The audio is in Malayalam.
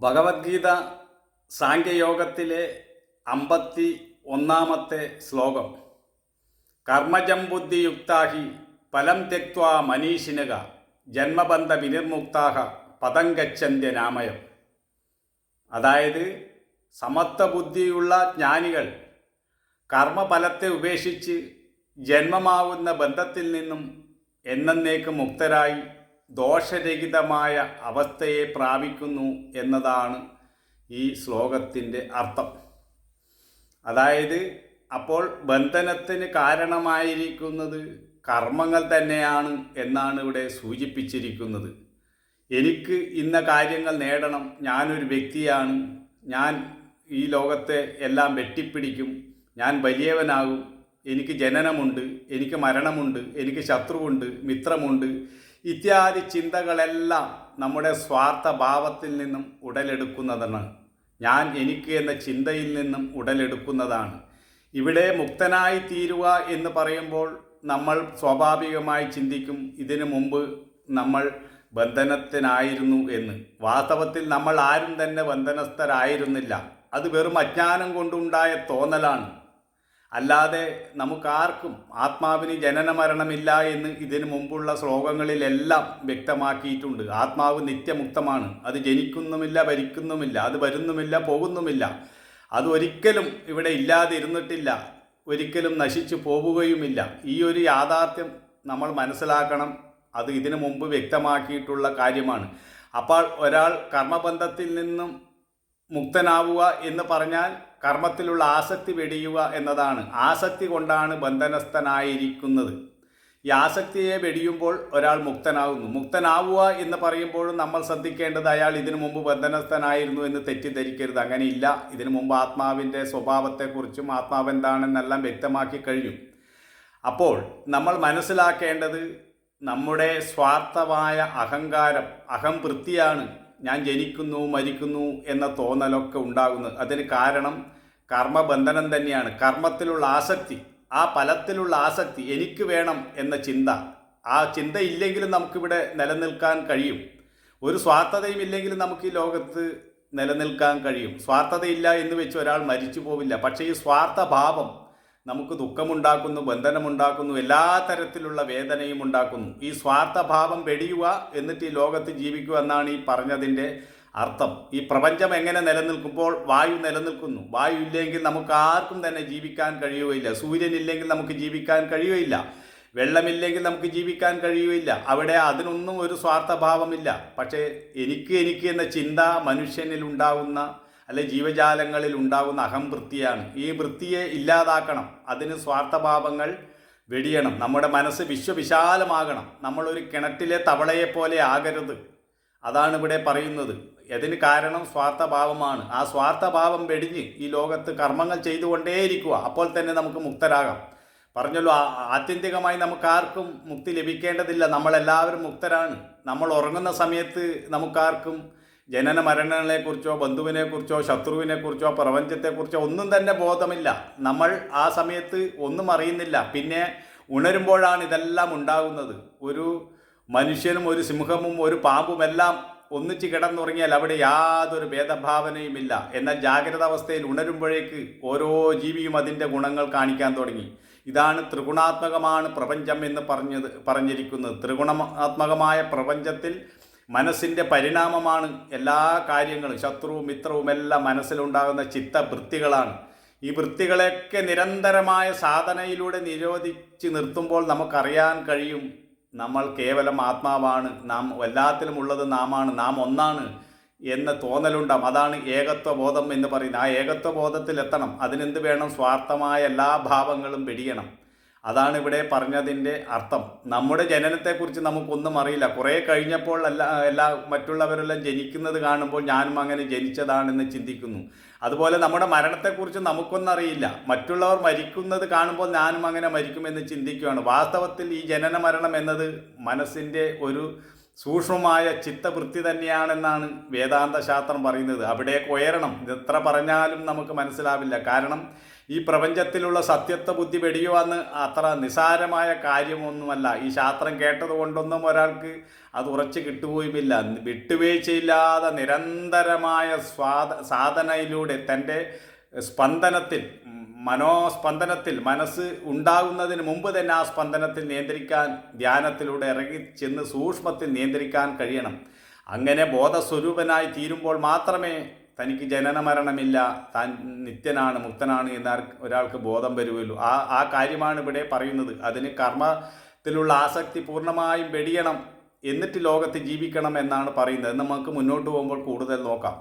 ഭഗവത്ഗീത സാഖ്യയോഗത്തിലെ 51-ാമത്തെ ശ്ലോകം. കർമ്മജം ബുദ്ധിയുക്താഹി ഫലം ത്യക്ത്വാ മനീഷിനക ജന്മബന്ധ വിനിർമുക്താഹ പദം ഗച്ഛന്ത്യനാമയം. അതായത് സമത്വബുദ്ധിയുള്ള ജ്ഞാനികൾ കർമ്മഫലത്തെ ഉപേക്ഷിച്ച് ജന്മമാവുന്ന ബന്ധത്തിൽ നിന്നും എന്നേക്കും മുക്തരായി ദോഷരഹിതമായ അവസ്ഥയെ പ്രാപിക്കുന്നു എന്നതാണ് ഈ ശ്ലോകത്തിൻ്റെ അർത്ഥം. അതായത് അപ്പോൾ ബന്ധനത്തിന് കാരണമായിരിക്കുന്നത് കർമ്മങ്ങൾ തന്നെയാണ് എന്നാണ് ഇവിടെ സൂചിപ്പിച്ചിരിക്കുന്നത്. എനിക്ക് ഇന്ന കാര്യങ്ങൾ നേടണം, ഞാനൊരു വ്യക്തിയാണ്, ഞാൻ ഈ ലോകത്തെ എല്ലാം വെട്ടിപ്പിടിക്കും, ഞാൻ വലിയവനാകും, എനിക്ക് ജനനമുണ്ട്, എനിക്ക് മരണമുണ്ട്, എനിക്ക് ശത്രുവുണ്ട്, മിത്രമുണ്ട് ഇത്യാദി ചിന്തകളെല്ലാം നമ്മുടെ സ്വാർത്ഥ ഭാവത്തിൽ നിന്നും ഉടലെടുക്കുന്നതാണ്. ഞാൻ എനിക്ക് എന്ന ചിന്തയിൽ നിന്നും ഉടലെടുക്കുന്നതാണ്. ഇവിടെ മുക്തനായി തീരുക എന്ന് പറയുമ്പോൾ നമ്മൾ സ്വാഭാവികമായി ചിന്തിക്കും, ഇതിനു മുമ്പ് നമ്മൾ ബന്ധനത്തിനായിരുന്നു എന്ന്. വാസ്തവത്തിൽ നമ്മൾ ആരും തന്നെ ബന്ധനസ്ഥരായിരുന്നില്ല. അത് വെറും അജ്ഞാനം കൊണ്ടുണ്ടായ തോന്നലാണ്. അല്ലാതെ നമുക്കാർക്കും ആത്മാവിന് ജനന മരണമില്ല എന്ന് ഇതിനു മുമ്പുള്ള ശ്ലോകങ്ങളിലെല്ലാം വ്യക്തമാക്കിയിട്ടുണ്ട്. ആത്മാവ് നിത്യമുക്തമാണ്. അത് ജനിക്കുന്നുമില്ല, ഭരിക്കുന്നുമില്ല, അത് വരുന്നുമില്ല, പോകുന്നുമില്ല. അത് ഒരിക്കലും ഇവിടെ ഇല്ലാതെ ഇരുന്നിട്ടില്ല, ഒരിക്കലും നശിച്ചു പോവുകയുമില്ല. ഈ ഒരു യാഥാർത്ഥ്യം നമ്മൾ മനസ്സിലാക്കണം. അത് ഇതിനു മുമ്പ് വ്യക്തമാക്കിയിട്ടുള്ള കാര്യമാണ്. അപ്പോൾ ഒരാൾ കർമ്മബന്ധത്തിൽ നിന്നും മുക്തനാവുക എന്ന് പറഞ്ഞാൽ കർമ്മത്തിലുള്ള ആസക്തി വെടിയുക എന്നതാണ്. ആസക്തി കൊണ്ടാണ് ബന്ധനസ്ഥനായിരിക്കുന്നത്. ഈ ആസക്തിയെ വെടിയുമ്പോൾ ഒരാൾ മുക്തനാകുന്നു. മുക്തനാവുക എന്ന് പറയുമ്പോഴും നമ്മൾ ശ്രദ്ധിക്കേണ്ടത് അയാൾ ഇതിനു മുമ്പ് ബന്ധനസ്ഥനായിരുന്നു എന്ന് തെറ്റിദ്ധരിക്കരുത്. അങ്ങനെയില്ല. ഇതിനു മുമ്പ് ആത്മാവിൻ്റെ സ്വഭാവത്തെക്കുറിച്ചും ആത്മാവെന്താണെന്നെല്ലാം വ്യക്തമാക്കി കഴിഞ്ഞു. അപ്പോൾ നമ്മൾ മനസ്സിലാക്കേണ്ടത് നമ്മുടെ സ്വാർത്ഥമായ അഹങ്കാരം, അഹംവൃത്തിയാണ് ഞാൻ ജനിക്കുന്നു, മരിക്കുന്നു എന്ന തോന്നലൊക്കെ ഉണ്ടാകുന്നത്. അതിന് കാരണം കർമ്മബന്ധനം തന്നെയാണ്. കർമ്മത്തിലുള്ള ആസക്തി, ആ ഫലത്തിലുള്ള ആസക്തി, എനിക്ക് വേണം എന്ന ചിന്ത. ആ ചിന്ത ഇല്ലെങ്കിലും നമുക്കിവിടെ നിലനിൽക്കാൻ കഴിയും. ഒരു സ്വാർത്ഥതയും ഇല്ലെങ്കിലും നമുക്ക് ഈ ലോകത്ത് നിലനിൽക്കാൻ കഴിയും. സ്വാർത്ഥതയില്ല എന്ന് വെച്ച് ഒരാൾ മരിച്ചു പോവില്ല. പക്ഷേ ഈ സ്വാർത്ഥഭാവം നമുക്ക് ദുഃഖമുണ്ടാക്കുന്നു, ബന്ധനമുണ്ടാക്കുന്നു, എല്ലാ തരത്തിലുള്ള വേദനയും ഉണ്ടാക്കുന്നു. ഈ സ്വാർത്ഥഭാവം വെടിയുക, എന്നിട്ട് ഈ ലോകത്ത് ജീവിക്കുക എന്നാണ് ഈ പറഞ്ഞതിൻ്റെ അർത്ഥം. ഈ പ്രപഞ്ചം എങ്ങനെ നിലനിൽക്കുമ്പോൾ വായു നിലനിൽക്കുന്നു. വായു ഇല്ലെങ്കിൽ നമുക്ക് ആർക്കും തന്നെ ജീവിക്കാൻ കഴിയുകയില്ല. സൂര്യനില്ലെങ്കിൽ നമുക്ക് ജീവിക്കാൻ കഴിയുകയില്ല. വെള്ളമില്ലെങ്കിൽ നമുക്ക് ജീവിക്കാൻ കഴിയുകയില്ല. അവിടെ അതിനൊന്നും ഒരു സ്വാർത്ഥഭാവമില്ല. പക്ഷേ എനിക്ക് എന്ന ചിന്ത മനുഷ്യനിൽ ഉണ്ടാകുന്ന അല്ലെ ജീവജാലങ്ങളിൽ ഉണ്ടാകുന്ന അഹംവൃത്തിയാണ്. ഈ വൃത്തിയെ ഇല്ലാതാക്കണം. അതിന് സ്വാർത്ഥഭാവങ്ങൾ വെടിയണം. നമ്മുടെ മനസ്സ് വിശ്വവിശാലമാകണം. നമ്മളൊരു കിണറ്റിലെ തവളയെപ്പോലെ ആകരുത്. അതാണ് ഇവിടെ പറയുന്നത്. അതിന് കാരണം സ്വാർത്ഥഭാവമാണ്. ആ സ്വാർത്ഥഭാവം വെടിഞ്ഞ് ഈ ലോകത്ത് കർമ്മങ്ങൾ ചെയ്തുകൊണ്ടേയിരിക്കുക. അപ്പോൾ തന്നെ നമുക്ക് മുക്തരാകാം. പറഞ്ഞല്ലോ, ആത്യന്തികമായി നമുക്കാർക്കും മുക്തി ലഭിക്കേണ്ടതില്ല. നമ്മളെല്ലാവരും മുക്തരാണ്. നമ്മൾ ഉറങ്ങുന്ന സമയത്ത് നമുക്കാർക്കും ജനന മരണങ്ങളെക്കുറിച്ചോ ബന്ധുവിനെക്കുറിച്ചോ ശത്രുവിനെക്കുറിച്ചോ പ്രപഞ്ചത്തെക്കുറിച്ചോ ഒന്നും തന്നെ ബോധമില്ല. നമ്മൾ ആ സമയത്ത് ഒന്നും അറിയുന്നില്ല. പിന്നെ ഉണരുമ്പോഴാണ് ഇതെല്ലാം ഉണ്ടാകുന്നത്. ഒരു മനുഷ്യനും ഒരു സിംഹവും ഒരു പാമ്പുമെല്ലാം ഒന്നിച്ച് കിടന്നുറങ്ങിയാൽ അവിടെ യാതൊരു ഭേദഭാവനയുമില്ല. എന്നാൽ ജാഗ്രത അവസ്ഥയിൽ ഉണരുമ്പോഴേക്ക് ഓരോ ജീവിയും അതിൻ്റെ ഗുണങ്ങൾ കാണിക്കാൻ തുടങ്ങി. ഇതാണ് ത്രിഗുണാത്മകമാണ് പ്രപഞ്ചം എന്ന് പറഞ്ഞിരിക്കുന്നത്. ത്രിഗുണാത്മകമായ പ്രപഞ്ചത്തിൽ മനസ്സിൻ്റെ പരിണാമമാണ് എല്ലാ കാര്യങ്ങളും. ശത്രുവും മിത്രവും എല്ലാം മനസ്സിലുണ്ടാകുന്ന ചിത്തവൃത്തികളാണ്. ഈ വൃത്തികളെയൊക്കെ നിരന്തരമായ സാധനയിലൂടെ നിരോധിച്ച് നിർത്തുമ്പോൾ നമുക്കറിയാൻ കഴിയും, നമ്മൾ കേവലം ആത്മാവാണ്, നാം എല്ലാത്തിലും ഉള്ളത് നാമാണ്, നാം ഒന്നാണ് എന്ന തോന്നലുണ്ടാകും. അതാണ് ഏകത്വബോധം എന്ന് പറയുന്നത്. ആ ഏകത്വബോധത്തിൽ എത്തണം. അതിനെന്ത് വേണം? സ്വാർത്ഥമായ എല്ലാ ഭാവങ്ങളും വെടിയണം. അതാണ് ഇവിടെ പറഞ്ഞതിൻ്റെ അർത്ഥം. നമ്മുടെ ജനനത്തെക്കുറിച്ച് നമുക്കൊന്നും അറിയില്ല. കുറേ കഴിഞ്ഞപ്പോൾ മറ്റുള്ളവരെല്ലാം ജനിക്കുന്നത് കാണുമ്പോൾ ഞാനും അങ്ങനെ ജനിച്ചതാണെന്ന് ചിന്തിക്കുന്നു. അതുപോലെ നമ്മുടെ മരണത്തെക്കുറിച്ച് നമുക്കൊന്നറിയില്ല. മറ്റുള്ളവർ മരിക്കുന്നത് കാണുമ്പോൾ ഞാനും അങ്ങനെ മരിക്കുമെന്ന് ചിന്തിക്കുകയാണ്. വാസ്തവത്തിൽ ഈ ജനന മരണം എന്നത് മനസ്സിൻ്റെ ഒരു സൂക്ഷ്മമായ ചിത്തവൃത്തി തന്നെയാണെന്നാണ് വേദാന്ത ശാസ്ത്രം പറയുന്നത്. അവിടെ ഉയരണം. ഇതെത്ര പറഞ്ഞാലും നമുക്ക് മനസ്സിലാവില്ല. കാരണം ഈ പ്രപഞ്ചത്തിലുള്ള സത്യത്വ ബുദ്ധി വെടിയുവാന്ന് അത്ര നിസാരമായ കാര്യമൊന്നുമല്ല. ഈ ശാസ്ത്രം കേട്ടത് കൊണ്ടൊന്നും ഒരാൾക്ക് അത് ഉറച്ചു കിട്ടുകയുമില്ല. വിട്ടുവീഴ്ചയില്ലാതെ നിരന്തരമായ സാധനയിലൂടെ തൻ്റെ സ്പന്ദനത്തിൽ, മനോസ്പന്ദനത്തിൽ, മനസ്സ് ഉണ്ടാകുന്നതിന് മുമ്പ് തന്നെ ആ സ്പന്ദനത്തിൽ നിയന്ത്രിക്കാൻ ധ്യാനത്തിലൂടെ ഇറങ്ങി ചെന്ന് സൂക്ഷ്മത്തിൽ നിയന്ത്രിക്കാൻ കഴിയണം. അങ്ങനെ ബോധസ്വരൂപനായി തീരുമ്പോൾ മാത്രമേ തനിക്ക് ജനന മരണമില്ല, താൻ നിത്യനാണ്, മുക്തനാണ് എന്ന് ഒരാൾക്ക് ബോധം വരുമല്ലോ. ആ കാര്യമാണ് ഇവിടെ പറയുന്നത്. അതിന് കർമ്മത്തിലുള്ള ആസക്തി പൂർണ്ണമായും വെടിയണം, എന്നിട്ട് ലോകത്ത് ജീവിക്കണം എന്നാണ് പറയുന്നത്. നമുക്ക് മുന്നോട്ട് പോകുമ്പോൾ കൂടുതൽ നോക്കാം.